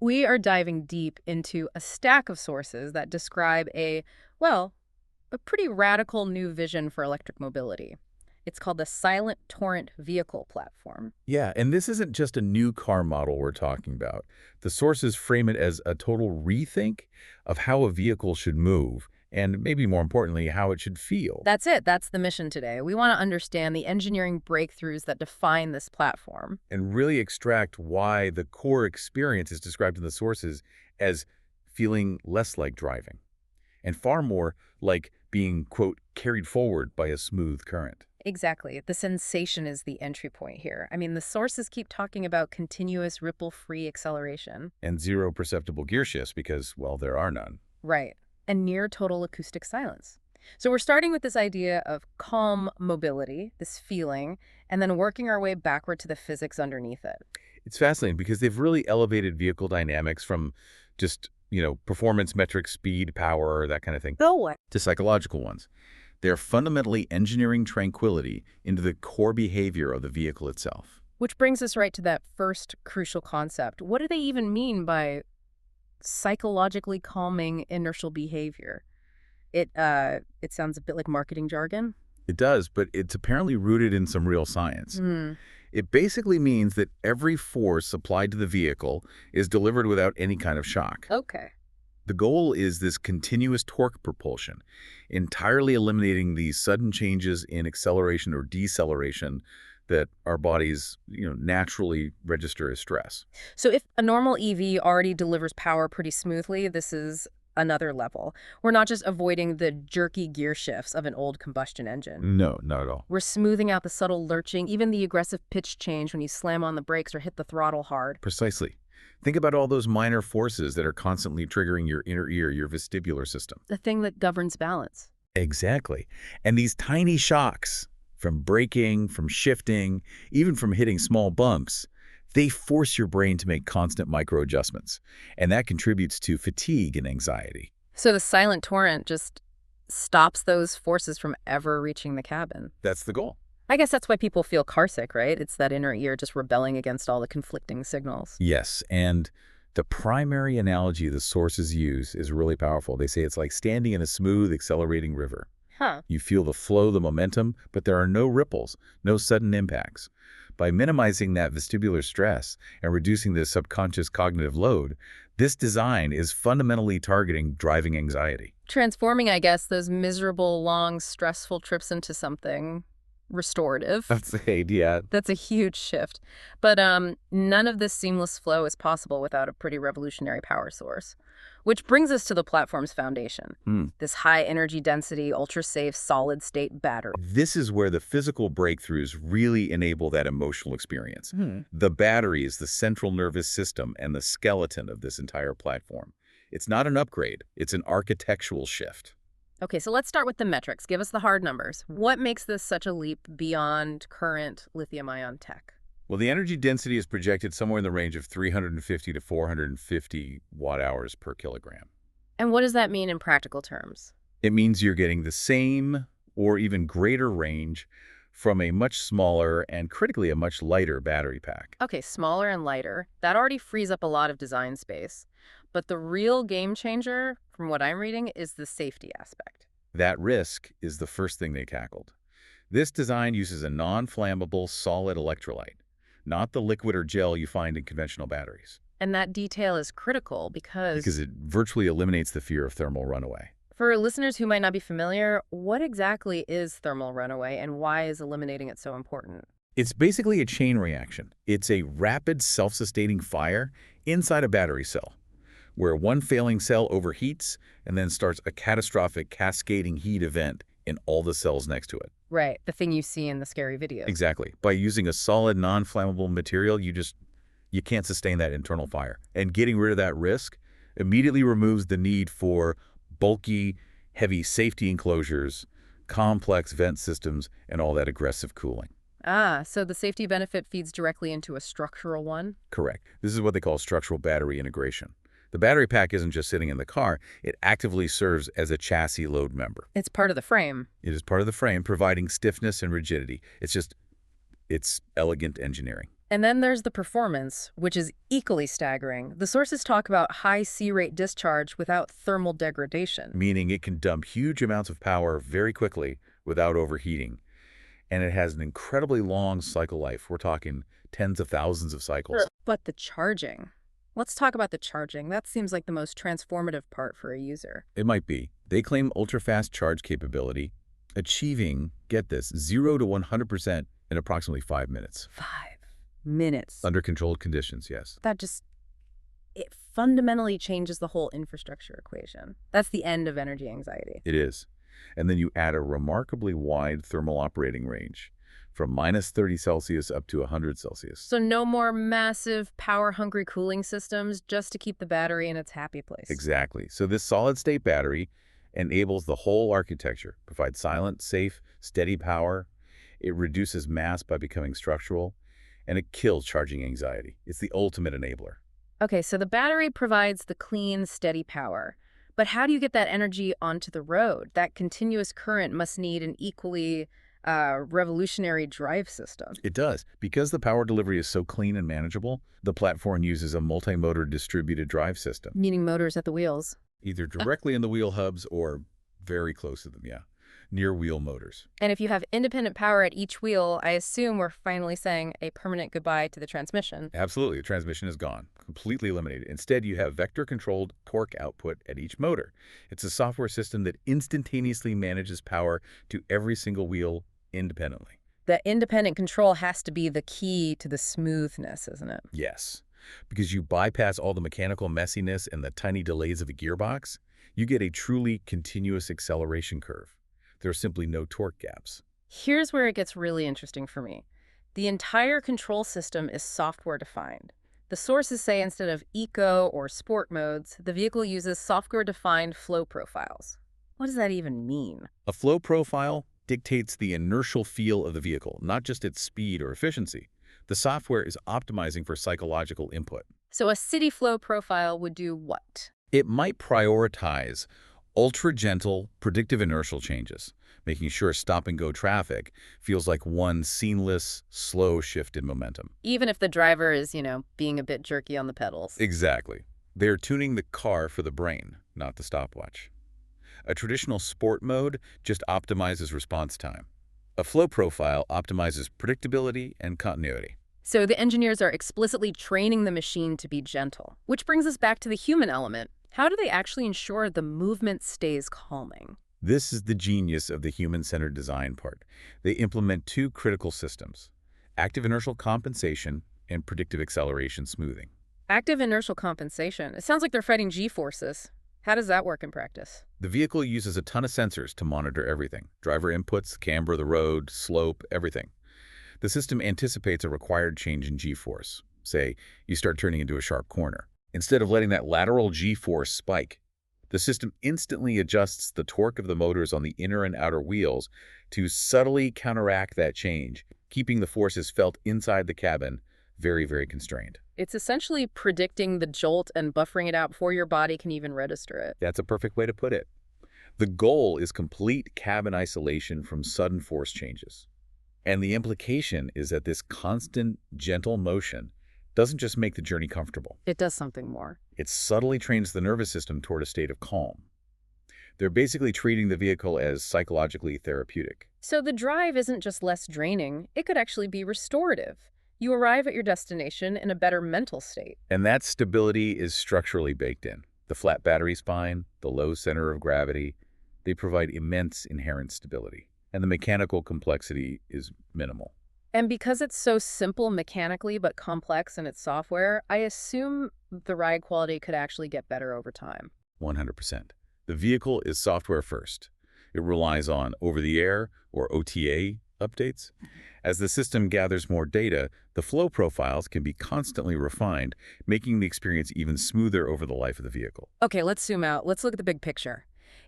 We are diving deep into a stack of sources that describe well, a pretty radical new vision for electric mobility. It's called the Silent Torrent Vehicle Platform. Yeah, and this isn't just a new car model we're talking about. The sources frame it as a total rethink of how a vehicle should move, and maybe more importantly, how it should feel. That's it. That's the mission today. We want to understand the engineering breakthroughs that define this platform. And really extract why the core experience is described in the sources as feeling less like driving, and far more like being, quote, carried forward by a smooth current. Exactly. The sensation is the entry point here. I mean, the sources keep talking about continuous ripple-free acceleration. And zero perceptible gear shifts because, well, there are none. Right. And near total acoustic silence. So we're starting with this idea of calm mobility, this feeling, and then working our way backward to the physics underneath it. It's fascinating because they've really elevated vehicle dynamics from just, performance metrics, speed, power, that kind of thing, Go what? to psychological ones. They're fundamentally engineering tranquility into the core behavior of the vehicle itself. Which brings us right to that first crucial concept. What do they even mean by psychologically calming inertial behavior? It sounds a bit like marketing jargon. It does, but it's apparently rooted in some real science. Hmm. It basically means that every force applied to the vehicle is delivered without any kind of shock. Okay. The goal is this continuous torque propulsion, entirely eliminating these sudden changes in acceleration or deceleration that our bodies, naturally register as stress. So if a normal EV already delivers power pretty smoothly, this is another level. We're not just avoiding the jerky gear shifts of an old combustion engine. No, not at all. We're smoothing out the subtle lurching, even the aggressive pitch change when you slam on the brakes or hit the throttle hard. Precisely. Think about all those minor forces that are constantly triggering your inner ear, your vestibular system. The thing that governs balance. Exactly. And these tiny shocks, from braking, from shifting, even from hitting small bumps, they force your brain to make constant micro-adjustments. And that contributes to fatigue and anxiety. So the silent torrent just stops those forces from ever reaching the cabin. That's the goal. I guess that's why people feel carsick, right? It's that inner ear just rebelling against all the conflicting signals. Yes, and the primary analogy the sources use is really powerful. They say it's like standing in a smooth, accelerating river. Huh. You feel the flow, the momentum, but there are no ripples, no sudden impacts. By minimizing that vestibular stress and reducing the subconscious cognitive load, this design is fundamentally targeting driving anxiety. Transforming, I guess, those miserable, long, stressful trips into something restorative. That's the idea. That's a huge shift. But none of this seamless flow is possible without a pretty revolutionary power source. Which brings us to the platform's foundation. This high energy density, ultra-safe, solid-state battery. This is where the physical breakthroughs really enable that emotional experience. The battery is the central nervous system and the skeleton of this entire platform. It's not an upgrade. It's an architectural shift. Okay, so let's start with the metrics. Give us the hard numbers. What makes this such a leap beyond current lithium-ion tech? Well, the energy density is projected somewhere in the range of 350 to 450 watt-hours per kilogram. And what does that mean in practical terms? It means you're getting the same or even greater range from a much smaller and critically a much lighter battery pack. Okay, smaller and lighter. That already frees up a lot of design space. But the real game changer, from what I'm reading, is the safety aspect. That risk is the first thing they tackled. This design uses a non-flammable solid electrolyte, not the liquid or gel you find in conventional batteries. And that detail is critical because It virtually eliminates the fear of thermal runaway. for listeners who might not be familiar, what exactly is thermal runaway and why is eliminating it so important? It's basically a chain reaction. It's a rapid self-sustaining fire inside a battery cell, where one failing cell overheats and then starts a catastrophic cascading heat event in all the cells next to it. Right, the thing you see in the scary videos. Exactly. By using a solid, non-flammable material, you can't sustain that internal fire. And getting rid of that risk immediately removes the need for bulky, heavy safety enclosures, complex vent systems, and all that aggressive cooling. Ah, so the safety benefit feeds directly into a structural one? Correct. This is what they call structural battery integration. The battery pack isn't just sitting in the car. It actively serves as a chassis load member. It's part of the frame. It is part of the frame, providing stiffness and rigidity. It's elegant engineering. And then there's the performance, which is equally staggering. The sources talk about high C-rate discharge without thermal degradation. Meaning it can dump huge amounts of power very quickly without overheating. And it has an incredibly long cycle life. We're talking tens of thousands of cycles. Sure. But the charging. Let's talk about the charging. That seems like the most transformative part for a user. It might be. They claim ultra-fast charge capability, achieving, get this, 0 to 100% in approximately 5 minutes. 5 minutes. Under controlled conditions, yes. It fundamentally changes the whole infrastructure equation. That's the end of energy anxiety. It is. And then you add a remarkably wide thermal operating range, from minus 30 Celsius up to 100 Celsius. So no more massive, power-hungry cooling systems just to keep the battery in its happy place. Exactly. So this solid-state battery enables the whole architecture, provides silent, safe, steady power. It reduces mass by becoming structural, and it kills charging anxiety. It's the ultimate enabler. Okay, so the battery provides the clean, steady power. But how do you get that energy onto the road? That continuous current must need an equally revolutionary drive system. It does. Because the power delivery is so clean and manageable, the platform uses a multi-motor distributed drive system. Meaning motors at the wheels. Either directly in the wheel hubs or very close to them, yeah. Near wheel motors. And if you have independent power at each wheel, I assume we're finally saying a permanent goodbye to the transmission. Absolutely. The transmission is gone. Completely eliminated. Instead, you have vector-controlled torque output at each motor. It's a software system that instantaneously manages power to every single wheel independently. The independent control has to be the key to the smoothness, isn't it? Yes. Because you bypass all the mechanical messiness and the tiny delays of a gearbox, you get a truly continuous acceleration curve. There are simply no torque gaps. Here's where it gets really interesting for me. The entire control system is software-defined. The sources say instead of eco or sport modes, the vehicle uses software-defined flow profiles. What does that even mean? A flow profile dictates the inertial feel of the vehicle, not just its speed or efficiency. The software is optimizing for psychological input. So a city flow profile would do what? It might prioritize ultra-gentle, predictive inertial changes, making sure stop-and-go traffic feels like one seamless, slow shift in momentum. Even if the driver is, being a bit jerky on the pedals. Exactly. They're tuning the car for the brain, not the stopwatch. A traditional sport mode just optimizes response time. A flow profile optimizes predictability and continuity. So the engineers are explicitly training the machine to be gentle, which brings us back to the human element. How do they actually ensure the movement stays calming? This is the genius of the human-centered design part. They implement two critical systems: active inertial compensation and predictive acceleration smoothing. Active inertial compensation. It sounds like they're fighting G-forces. How does that work in practice? The vehicle uses a ton of sensors to monitor everything: driver inputs, camber of the road, slope, everything. The system anticipates a required change in G-force. Say, you start turning into a sharp corner. Instead of letting that lateral G-force spike, the system instantly adjusts the torque of the motors on the inner and outer wheels to subtly counteract that change, keeping the forces felt inside the cabin very, very constrained. It's essentially predicting the jolt and buffering it out before your body can even register it. That's a perfect way to put it. The goal is complete cabin isolation from sudden force changes. And the implication is that this constant, gentle motion doesn't just make the journey comfortable. It does something more. It subtly trains the nervous system toward a state of calm. They're basically treating the vehicle as psychologically therapeutic. So the drive isn't just less draining, it could actually be restorative. You arrive at your destination in a better mental state. And that stability is structurally baked in. The flat battery spine, the low center of gravity, they provide immense inherent stability. And the mechanical complexity is minimal. And because it's so simple mechanically but complex in its software, I assume the ride quality could actually get better over time. 100%. The vehicle is software first. It relies on over-the-air or OTA updates. As the system gathers more data, the flow profiles can be constantly refined, making the experience even smoother over the life of the vehicle. Okay, let's zoom out. Let's look at the big picture.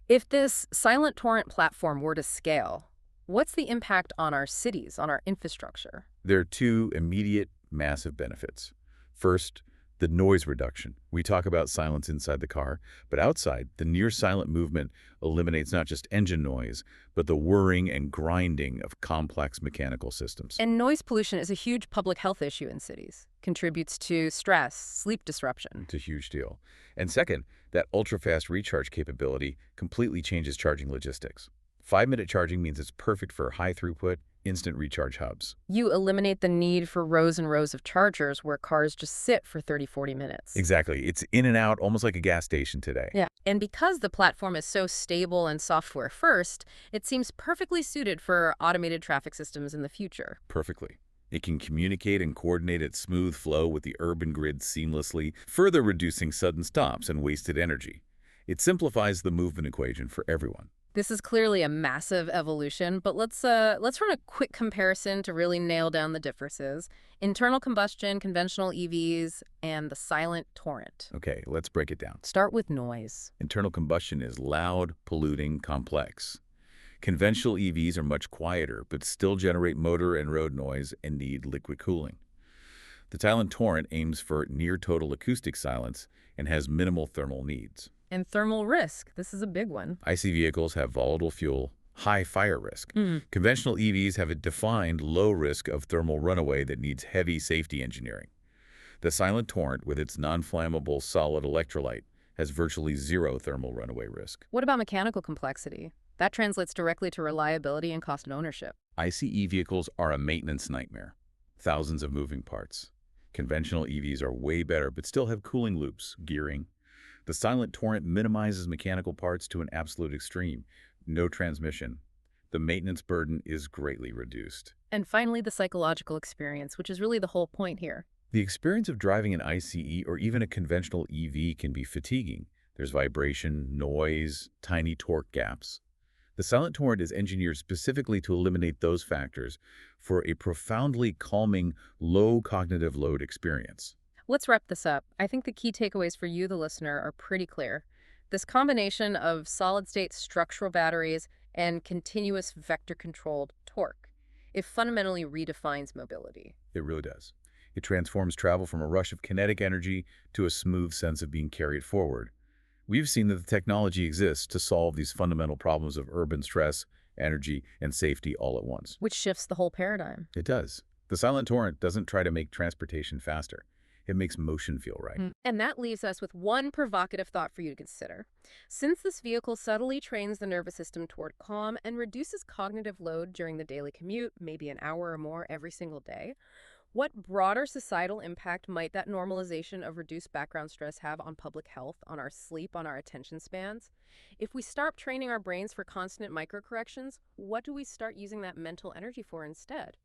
If this Silent Torrent platform were to scale, what's the impact on our cities, on our infrastructure? There are two immediate, massive benefits. First, The noise reduction. We talk about silence inside the car, but outside, the near-silent movement eliminates not just engine noise, but the whirring and grinding of complex mechanical systems. And noise pollution is a huge public health issue in cities. Contributes to stress, sleep disruption. It's a huge deal. And second, that ultra-fast recharge capability completely changes charging logistics. 5-minute charging means it's perfect for high-throughput, instant recharge hubs. You eliminate the need for rows and rows of chargers where cars just sit for 30-40 minutes. Exactly. It's in and out, almost like a gas station today. Yeah. And because the platform is so stable and software first, it seems perfectly suited for automated traffic systems in the future. Perfectly. It can communicate and coordinate its smooth flow with the urban grid seamlessly, further reducing sudden stops and wasted energy. It simplifies the movement equation for everyone. This is clearly a massive evolution, but let's run a quick comparison to really nail down the differences. Internal combustion, conventional EVs, and the Silent Torrent. Okay, let's break it down. Start with noise. Internal combustion is loud, polluting, complex. Conventional EVs are much quieter, but still generate motor and road noise and need liquid cooling. The Silent Torrent aims for near-total acoustic silence and has minimal thermal needs. And thermal risk. This is a big one. IC vehicles have volatile fuel, high fire risk. Conventional EVs have a defined low risk of thermal runaway that needs heavy safety engineering. The Silent Torrent, with its non-flammable solid electrolyte, has virtually zero thermal runaway risk. What about mechanical complexity? That translates directly to reliability and cost of ownership. ICE vehicles are a maintenance nightmare. Thousands of moving parts. Conventional EVs are way better, but still have cooling loops, gearing. The Silent Torrent minimizes mechanical parts to an absolute extreme. No transmission. The maintenance burden is greatly reduced. And finally, the psychological experience, which is really the whole point here. The experience of driving an ICE or even a conventional EV can be fatiguing. There's vibration, noise, tiny torque gaps. The Silent Torrent is engineered specifically to eliminate those factors for a profoundly calming, low cognitive load experience. Let's wrap this up. I think the key takeaways for you, the listener, are pretty clear. This combination of solid-state structural batteries and continuous vector-controlled torque, it fundamentally redefines mobility. It really does. It transforms travel from a rush of kinetic energy to a smooth sense of being carried forward. We've seen that the technology exists to solve these fundamental problems of urban stress, energy, and safety all at once. Which shifts the whole paradigm. It does. The Silent Torrent doesn't try to make transportation faster. It makes motion feel right. And that leaves us with one provocative thought for you to consider. Since this vehicle subtly trains the nervous system toward calm and reduces cognitive load during the daily commute, maybe an hour or more every single day, what broader societal impact might that normalization of reduced background stress have on public health, on our sleep, on our attention spans? If we start training our brains for constant microcorrections, what do we start using that mental energy for instead?